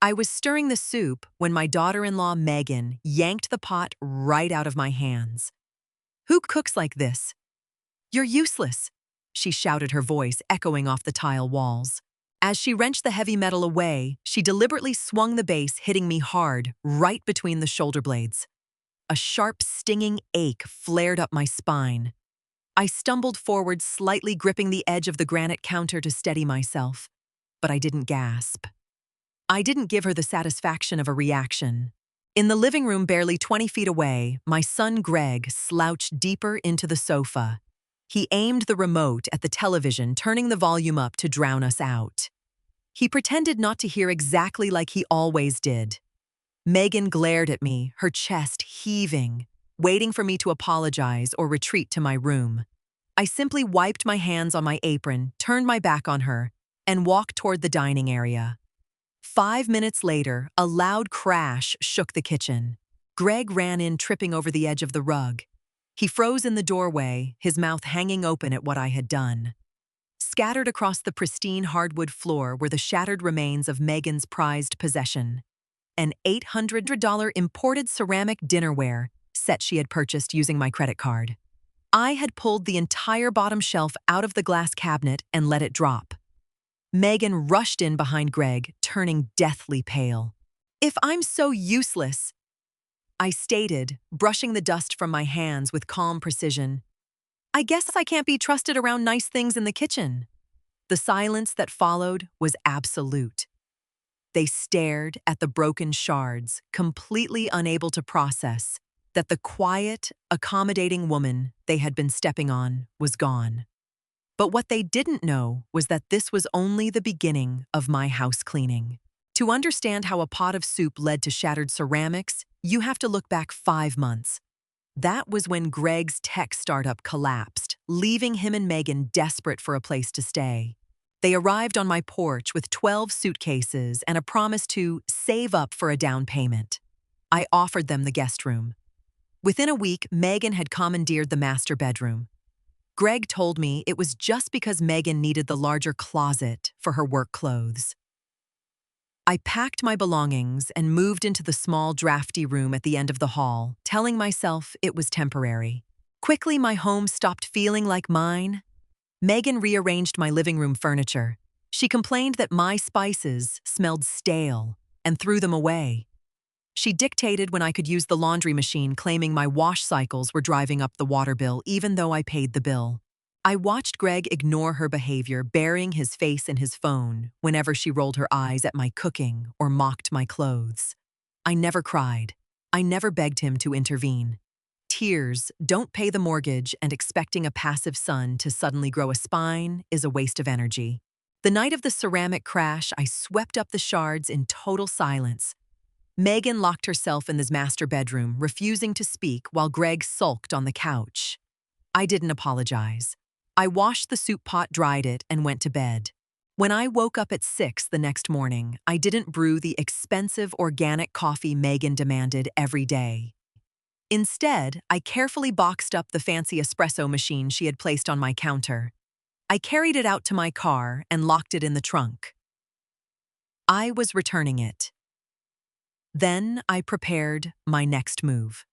I was stirring the soup when my daughter-in-law Megan yanked the pot right out of my hands. "Who cooks like this? You're useless," she shouted, her voice echoing off the tile walls. As she wrenched the heavy metal away, she deliberately swung the base, hitting me hard, right between the shoulder blades. A sharp, stinging ache flared up my spine. I stumbled forward, slightly gripping the edge of the granite counter to steady myself, but I didn't gasp. I didn't give her the satisfaction of a reaction. In the living room barely 20 feet away, my son Greg slouched deeper into the sofa. He aimed the remote at the television, turning the volume up to drown us out. He pretended not to hear, exactly like he always did. Megan glared at me, her chest heaving, waiting for me to apologize or retreat to my room. I simply wiped my hands on my apron, turned my back on her, and walked toward the dining area. 5 minutes later, a loud crash shook the kitchen. Greg ran in, tripping over the edge of the rug. He froze in the doorway, his mouth hanging open at what I had done. Scattered across the pristine hardwood floor were the shattered remains of Megan's prized possession, an $800 imported ceramic dinnerware set she had purchased using my credit card. I had pulled the entire bottom shelf out of the glass cabinet and let it drop. Megan rushed in behind Greg, turning deathly pale. "If I'm so useless," I stated, brushing the dust from my hands with calm precision, "I guess I can't be trusted around nice things in the kitchen." The silence that followed was absolute. They stared at the broken shards, completely unable to process that the quiet, accommodating woman they had been stepping on was gone. But what they didn't know was that this was only the beginning of my house cleaning. To understand how a pot of soup led to shattered ceramics, you have to look back 5 months. That was when Greg's tech startup collapsed, leaving him and Megan desperate for a place to stay. They arrived on my porch with 12 suitcases and a promise to save up for a down payment. I offered them the guest room. Within a week, Megan had commandeered the master bedroom. Greg told me it was just because Megan needed the larger closet for her work clothes. I packed my belongings and moved into the small, drafty room at the end of the hall, telling myself it was temporary. Quickly, my home stopped feeling like mine. Megan rearranged my living room furniture. She complained that my spices smelled stale and threw them away. She dictated when I could use the laundry machine, claiming my wash cycles were driving up the water bill even though I paid the bill. I watched Greg ignore her behavior, burying his face in his phone whenever she rolled her eyes at my cooking or mocked my clothes. I never cried. I never begged him to intervene. Tears don't pay the mortgage, and expecting a passive son to suddenly grow a spine is a waste of energy. The night of the ceramic crash, I swept up the shards in total silence. Megan locked herself in the master bedroom, refusing to speak while Greg sulked on the couch. I didn't apologize. I washed the soup pot, dried it, and went to bed. When I woke up at 6 the next morning, I didn't brew the expensive organic coffee Megan demanded every day. Instead, I carefully boxed up the fancy espresso machine she had placed on my counter. I carried it out to my car and locked it in the trunk. I was returning it. Then I prepared my next move.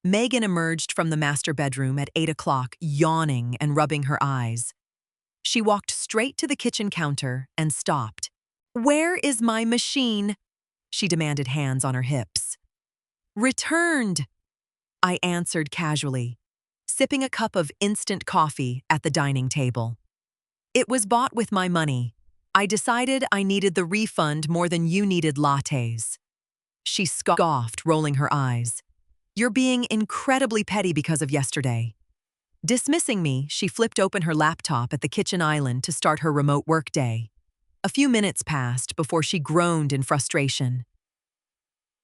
Megan emerged from the master bedroom at 8 o'clock, yawning and rubbing her eyes. She walked straight to the kitchen counter and stopped. "Where is my machine?" she demanded, hands on her hips. "Returned," I answered casually, sipping a cup of instant coffee at the dining table. "It was bought with my money. I decided I needed the refund more than you needed lattes." She scoffed, rolling her eyes. "You're being incredibly petty because of yesterday." Dismissing me, she flipped open her laptop at the kitchen island to start her remote workday. A few minutes passed before she groaned in frustration.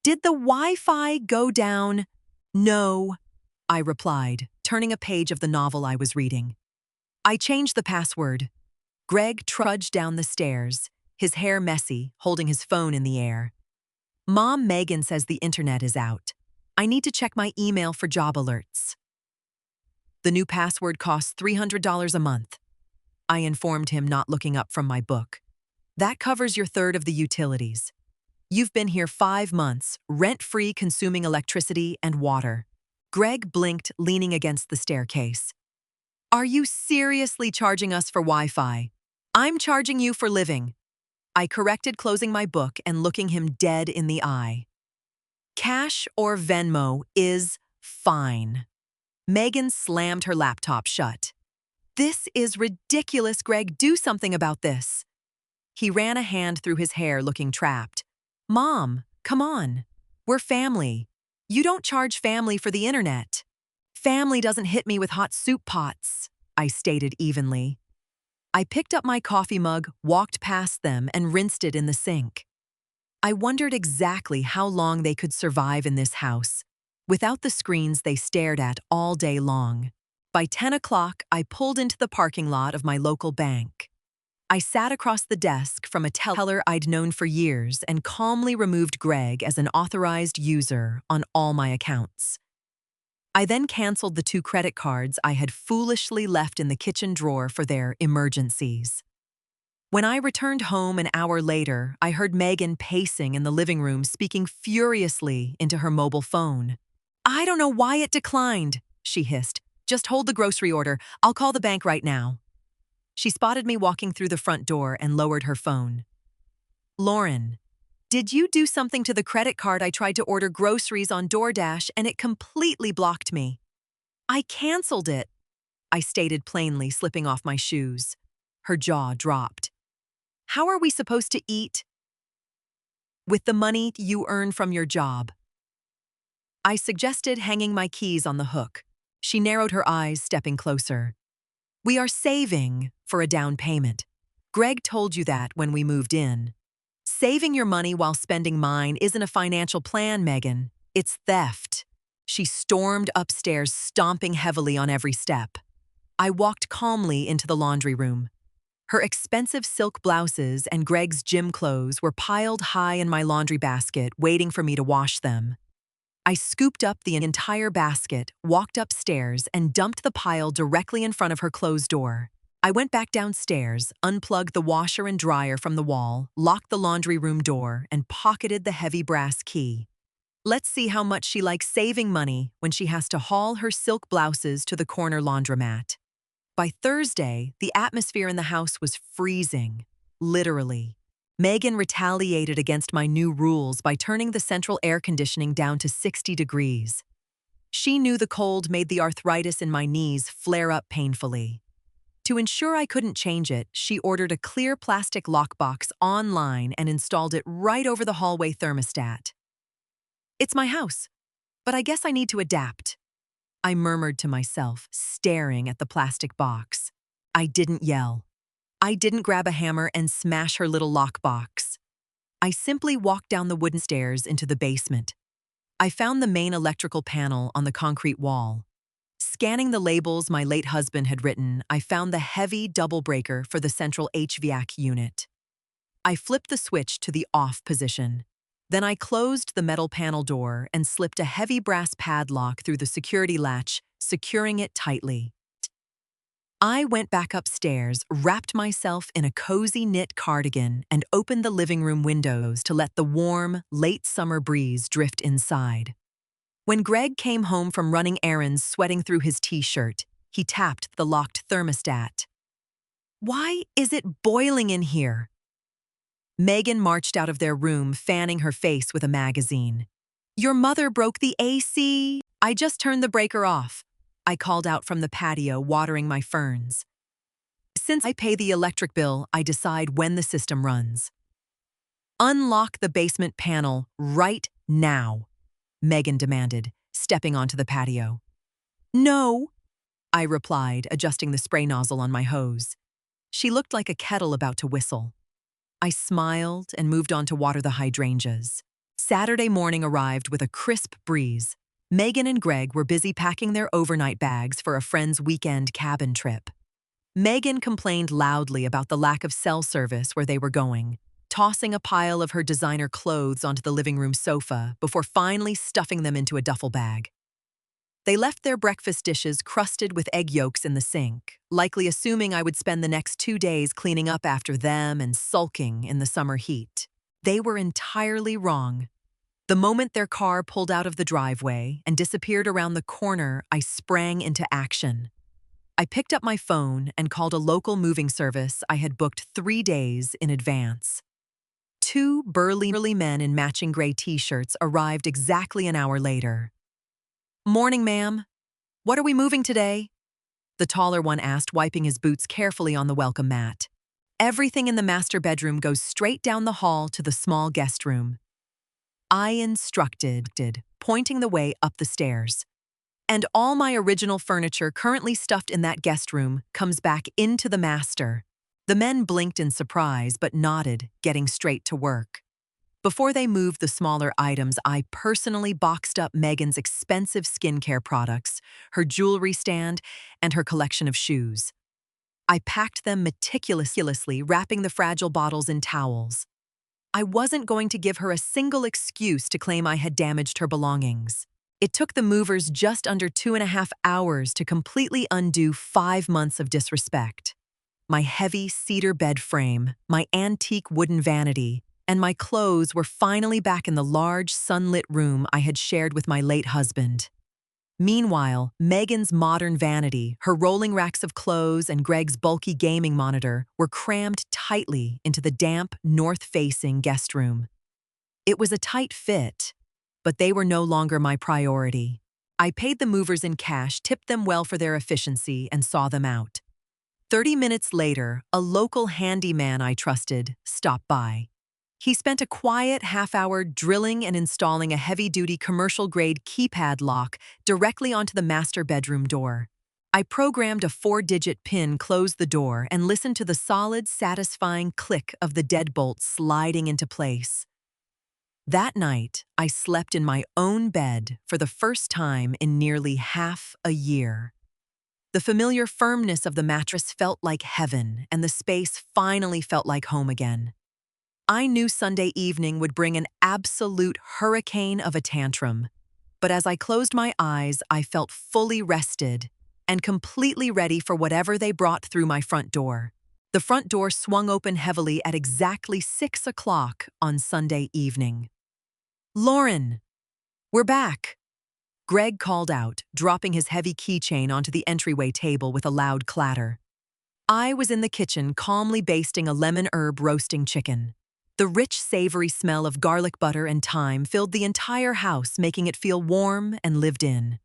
"Did the Wi-Fi go down?" "No," I replied, turning a page of the novel I was reading. "I changed the password." Greg trudged down the stairs, his hair messy, holding his phone in the air. "Mom, Megan says the internet is out. I need to check my email for job alerts." "The new password costs $300 a month," I informed him, not looking up from my book. That covers your third of the utilities. You've been here 5 months, rent-free, consuming electricity and water. Greg blinked, leaning against the staircase. Are you seriously charging us for Wi-Fi? I'm charging you for living. I corrected, closing my book and looking him dead in the eye. Cash or Venmo is fine. Megan slammed her laptop shut. This is ridiculous, Greg. Do something about this. He ran a hand through his hair, looking trapped. Mom, come on. We're family. You don't charge family for the internet. Family doesn't hit me with hot soup pots, I stated evenly. I picked up my coffee mug, walked past them, and rinsed it in the sink. I wondered exactly how long they could survive in this house, without the screens they stared at all day long. By 10 o'clock, I pulled into the parking lot of my local bank. I sat across the desk from a teller I'd known for years and calmly removed Greg as an authorized user on all my accounts. I then canceled the 2 credit cards I had foolishly left in the kitchen drawer for their emergencies. When I returned home an hour later, I heard Megan pacing in the living room, speaking furiously into her mobile phone. I don't know why it declined, she hissed. Just hold the grocery order. I'll call the bank right now. She spotted me walking through the front door and lowered her phone. Lauren, did you do something to the credit card? I tried to order groceries on DoorDash and it completely blocked me. I canceled it, I stated plainly, slipping off my shoes. Her jaw dropped. How are we supposed to eat? With the money you earn from your job. I suggested hanging my keys on the hook. She narrowed her eyes, stepping closer. We are saving for a down payment. Greg told you that when we moved in. Saving your money while spending mine isn't a financial plan, Megan. It's theft. She stormed upstairs, stomping heavily on every step. I walked calmly into the laundry room. Her expensive silk blouses and Greg's gym clothes were piled high in my laundry basket, waiting for me to wash them. I scooped up the entire basket, walked upstairs, and dumped the pile directly in front of her closed door. I went back downstairs, unplugged the washer and dryer from the wall, locked the laundry room door, and pocketed the heavy brass key. Let's see how much she likes saving money when she has to haul her silk blouses to the corner laundromat. By Thursday, the atmosphere in the house was freezing, literally. Megan retaliated against my new rules by turning the central air conditioning down to 60 degrees. She knew the cold made the arthritis in my knees flare up painfully. To ensure I couldn't change it, she ordered a clear plastic lockbox online and installed it right over the hallway thermostat. It's my house, but I guess I need to adapt, I murmured to myself, staring at the plastic box. I didn't yell. I didn't grab a hammer and smash her little lockbox. I simply walked down the wooden stairs into the basement. I found the main electrical panel on the concrete wall. Scanning the labels my late husband had written, I found the heavy double breaker for the central HVAC unit. I flipped the switch to the off position. Then I closed the metal panel door and slipped a heavy brass padlock through the security latch, securing it tightly. I went back upstairs, wrapped myself in a cozy knit cardigan, and opened the living room windows to let the warm, late summer breeze drift inside. When Greg came home from running errands, sweating through his t-shirt, he tapped the locked thermostat. Why is it boiling in here? Megan marched out of their room, fanning her face with a magazine. Your mother broke the AC. I just turned the breaker off, I called out from the patio, watering my ferns. Since I pay the electric bill, I decide when the system runs. Unlock the basement panel right now, Megan demanded, stepping onto the patio. No, I replied, adjusting the spray nozzle on my hose. She looked like a kettle about to whistle. I smiled and moved on to water the hydrangeas. Saturday morning arrived with a crisp breeze. Megan and Greg were busy packing their overnight bags for a friend's weekend cabin trip. Megan complained loudly about the lack of cell service where they were going, tossing a pile of her designer clothes onto the living room sofa before finally stuffing them into a duffel bag. They left their breakfast dishes crusted with egg yolks in the sink, likely assuming I would spend the next 2 days cleaning up after them and sulking in the summer heat. They were entirely wrong. The moment their car pulled out of the driveway and disappeared around the corner, I sprang into action. I picked up my phone and called a local moving service I had booked 3 days in advance. 2 burly men in matching gray t-shirts arrived exactly an hour later. "Morning, ma'am. What are we moving today?" The taller one asked, wiping his boots carefully on the welcome mat. "Everything in the master bedroom goes straight down the hall to the small guest room," I instructed, pointing the way up the stairs. "And all my original furniture currently stuffed in that guest room comes back into the master." The men blinked in surprise but nodded, getting straight to work. Before they moved the smaller items, I personally boxed up Megan's expensive skincare products, her jewelry stand, and her collection of shoes. I packed them meticulously, wrapping the fragile bottles in towels. I wasn't going to give her a single excuse to claim I had damaged her belongings. It took the movers just under 2.5 hours to completely undo 5 months of disrespect. My heavy cedar bed frame, my antique wooden vanity, and my clothes were finally back in the large, sunlit room I had shared with my late husband. Meanwhile, Megan's modern vanity, her rolling racks of clothes, and Greg's bulky gaming monitor were crammed tightly into the damp, north-facing guest room. It was a tight fit, but they were no longer my priority. I paid the movers in cash, tipped them well for their efficiency, and saw them out. 30 minutes later, a local handyman I trusted stopped by. He spent a quiet half-hour drilling and installing a heavy-duty commercial-grade keypad lock directly onto the master bedroom door. I programmed a 4-digit PIN, closed the door, and listened to the solid, satisfying click of the deadbolt sliding into place. That night, I slept in my own bed for the first time in nearly half a year. The familiar firmness of the mattress felt like heaven, and the space finally felt like home again. I knew Sunday evening would bring an absolute hurricane of a tantrum, but as I closed my eyes, I felt fully rested and completely ready for whatever they brought through my front door. The front door swung open heavily at exactly 6 o'clock on Sunday evening. "Lauren, we're back," Greg called out, dropping his heavy keychain onto the entryway table with a loud clatter. I was in the kitchen, calmly basting a lemon herb roasting chicken. The rich, savory smell of garlic butter and thyme filled the entire house, making it feel warm and lived in.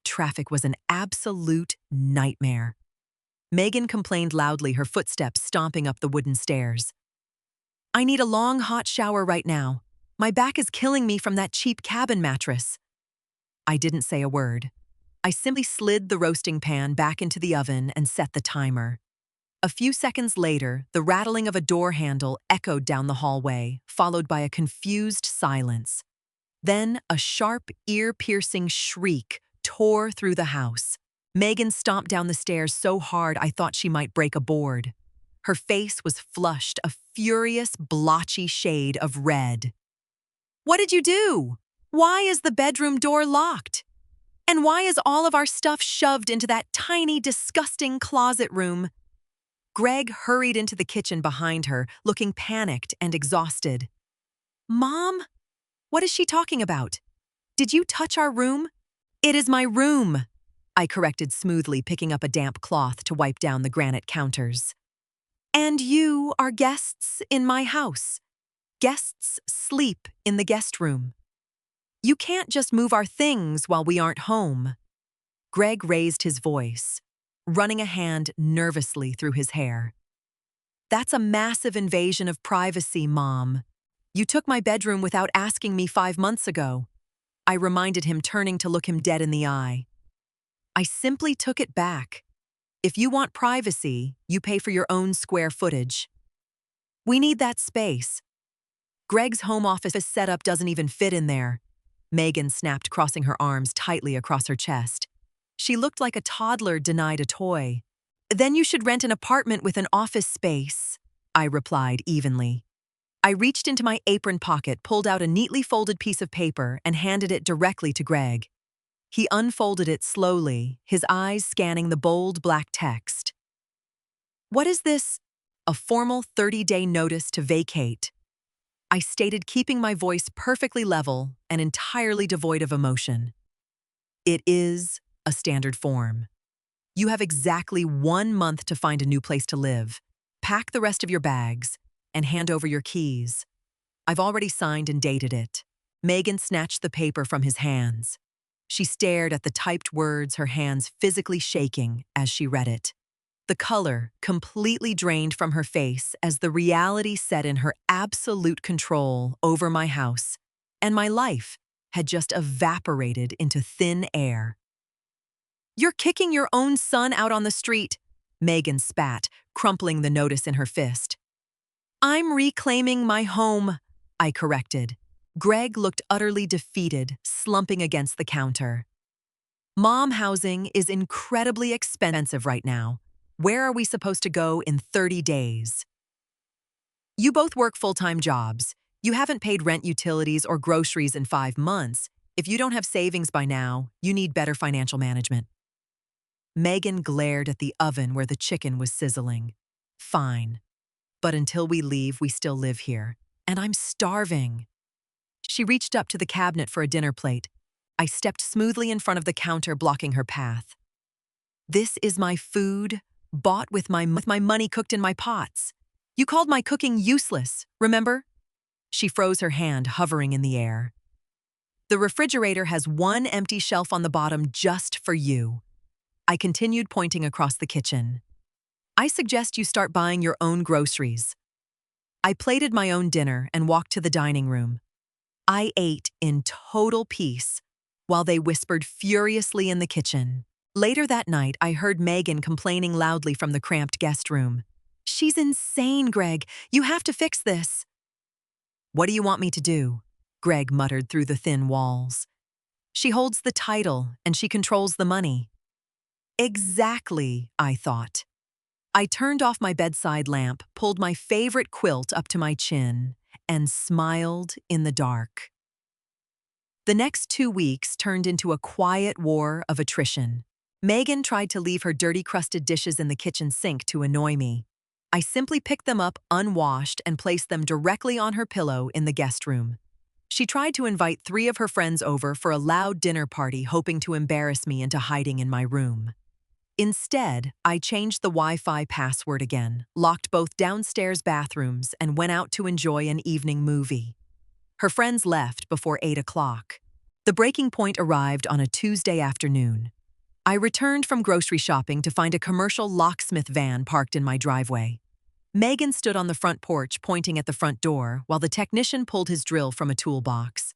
Traffic was an absolute nightmare. Megan complained loudly, her footsteps stomping up the wooden stairs. "I need a long, hot shower right now. My back is killing me from that cheap cabin mattress." I didn't say a word. I simply slid the roasting pan back into the oven and set the timer. A few seconds later, the rattling of a door handle echoed down the hallway, followed by a confused silence. Then a sharp, ear-piercing shriek tore through the house. Megan stomped down the stairs so hard I thought she might break a board. Her face was flushed, a furious, blotchy shade of red. "What did you do? Why is the bedroom door locked? And why is all of our stuff shoved into that tiny, disgusting closet room?" Greg hurried into the kitchen behind her, looking panicked and exhausted. "Mom? What is she talking about? Did you touch our room?" "It is my room," I corrected smoothly, picking up a damp cloth to wipe down the granite counters. "And you are guests in my house. Guests sleep in the guest room. You can't just move our things while we aren't home." Greg raised his voice, running a hand nervously through his hair. "That's a massive invasion of privacy, Mom. You took my bedroom without asking me 5 months ago." I reminded him, turning to look him dead in the eye. "I simply took it back. If you want privacy, you pay for your own square footage. We need that space. Greg's home office setup doesn't even fit in there." Megan snapped, crossing her arms tightly across her chest. She looked like a toddler denied a toy. "Then you should rent an apartment with an office space," I replied evenly. I reached into my apron pocket, pulled out a neatly folded piece of paper, and handed it directly to Greg. He unfolded it slowly, his eyes scanning the bold black text. "What is this?" "A formal 30-day notice to vacate," I stated, keeping my voice perfectly level and entirely devoid of emotion. "It is a standard form. You have exactly 1 month to find a new place to live, pack the rest of your bags, and hand over your keys. I've already signed and dated it." Megan snatched the paper from his hands. She stared at the typed words, her hands physically shaking as she read it. The color completely drained from her face as the reality set in. Her absolute control over my house and my life had just evaporated into thin air. "You're kicking your own son out on the street," Megan spat, crumpling the notice in her fist. "I'm reclaiming my home," I corrected. Greg looked utterly defeated, slumping against the counter. "Mom housing is incredibly expensive right now. Where are we supposed to go in 30 days? You both work full-time jobs. You haven't paid rent, utilities, or groceries in 5 months. If you don't have savings by now, you need better financial management." Megan glared at the oven where the chicken was sizzling. "Fine. But until we leave, we still live here. And I'm starving." She reached up to the cabinet for a dinner plate. I stepped smoothly in front of the counter, blocking her path. "This is my food, bought with my money, cooked in my pots. You called my cooking useless, remember?" She froze her hand, hovering in the air. "The refrigerator has one empty shelf on the bottom just for you." I continued, pointing across the kitchen. "I suggest you start buying your own groceries." I plated my own dinner and walked to the dining room. I ate in total peace while they whispered furiously in the kitchen. Later that night, I heard Megan complaining loudly from the cramped guest room. "She's insane, Greg. You have to fix this." "What do you want me to do?" Greg muttered through the thin walls. "She holds the title and she controls the money." Exactly, I thought. I turned off my bedside lamp, pulled my favorite quilt up to my chin, and smiled in the dark. The next 2 weeks turned into a quiet war of attrition. Megan tried to leave her dirty, crusted dishes in the kitchen sink to annoy me. I simply picked them up unwashed and placed them directly on her pillow in the guest room. She tried to invite 3 of her friends over for a loud dinner party, hoping to embarrass me into hiding in my room. Instead, I changed the Wi-Fi password again, locked both downstairs bathrooms, and went out to enjoy an evening movie. Her friends left before 8 o'clock. The breaking point arrived on a Tuesday afternoon. I returned from grocery shopping to find a commercial locksmith van parked in my driveway. Megan stood on the front porch, pointing at the front door, while the technician pulled his drill from a toolbox.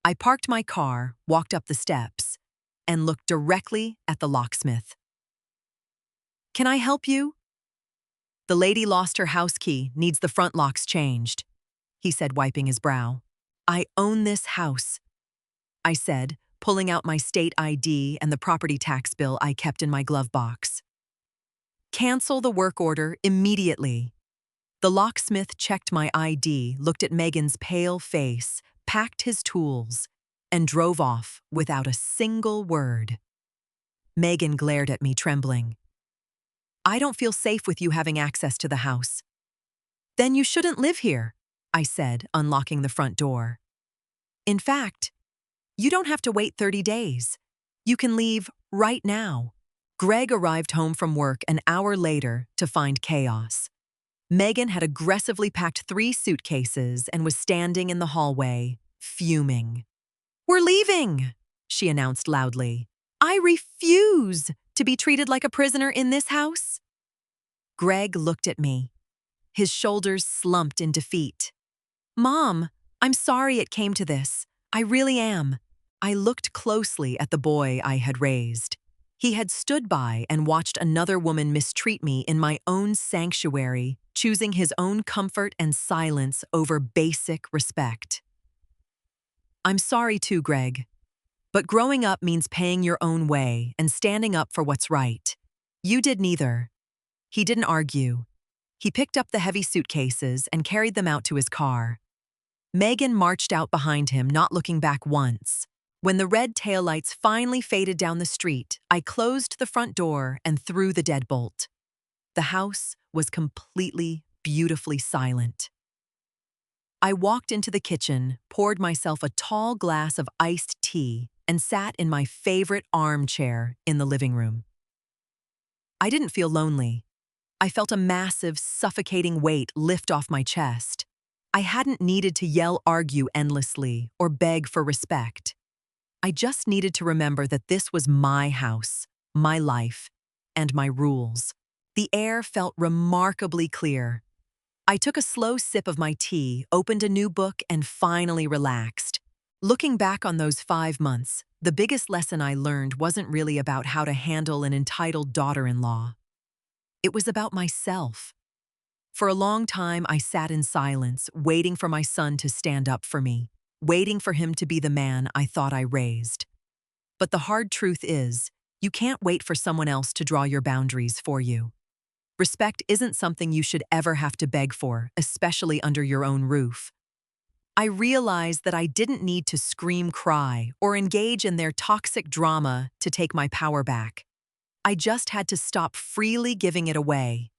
I parked my car, walked up the steps, and looked directly at the locksmith. "Can I help you?" "The lady lost her house key, needs the front locks changed," he said, wiping his brow. "I own this house," I said, pulling out my state ID and the property tax bill I kept in my glove box. "Cancel the work order immediately." The locksmith checked my ID, looked at Megan's pale face, packed his tools, and drove off without a single word. Megan glared at me, trembling. "I don't feel safe with you having access to the house." "Then you shouldn't live here," I said, unlocking the front door. "In fact, you don't have to wait 30 days. You can leave right now." Greg arrived home from work an hour later to find chaos. Megan had aggressively packed 3 suitcases and was standing in the hallway, fuming. "We're leaving," she announced loudly. "I refuse to be treated like a prisoner in this house." Greg looked at me. His shoulders slumped in defeat. "Mom, I'm sorry it came to this. I really am." I looked closely at the boy I had raised. He had stood by and watched another woman mistreat me in my own sanctuary, choosing his own comfort and silence over basic respect. "I'm sorry too, Greg. But growing up means paying your own way and standing up for what's right. You did neither." He didn't argue. He picked up the heavy suitcases and carried them out to his car. Megan marched out behind him, not looking back once. When the red taillights finally faded down the street, I closed the front door and threw the deadbolt. The house was completely, beautifully silent. I walked into the kitchen, poured myself a tall glass of iced tea, and sat in my favorite armchair in the living room. I didn't feel lonely. I felt a massive, suffocating weight lift off my chest. I hadn't needed to yell, argue endlessly, or beg for respect. I just needed to remember that this was my house, my life, and my rules. The air felt remarkably clear. I took a slow sip of my tea, opened a new book, and finally relaxed. Looking back on those 5 months, the biggest lesson I learned wasn't really about how to handle an entitled daughter-in-law. It was about myself. For a long time, I sat in silence, waiting for my son to stand up for me, waiting for him to be the man I thought I raised. But the hard truth is, you can't wait for someone else to draw your boundaries for you. Respect isn't something you should ever have to beg for, especially under your own roof. I realized that I didn't need to scream, cry, or engage in their toxic drama to take my power back. I just had to stop freely giving it away.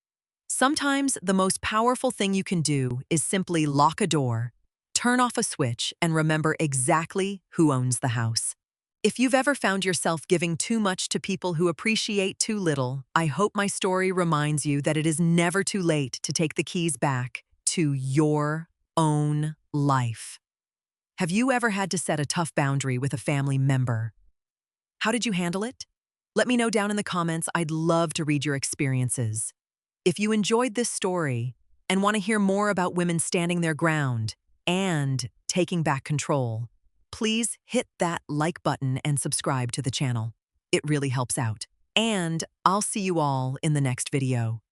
Sometimes the most powerful thing you can do is simply lock a door, turn off a switch, and remember exactly who owns the house. If you've ever found yourself giving too much to people who appreciate too little, I hope my story reminds you that it is never too late to take the keys back to your own life. Have you ever had to set a tough boundary with a family member? How did you handle it? Let me know down in the comments. I'd love to read your experiences. If you enjoyed this story and want to hear more about women standing their ground and taking back control, please hit that like button and subscribe to the channel. It really helps out. And I'll see you all in the next video.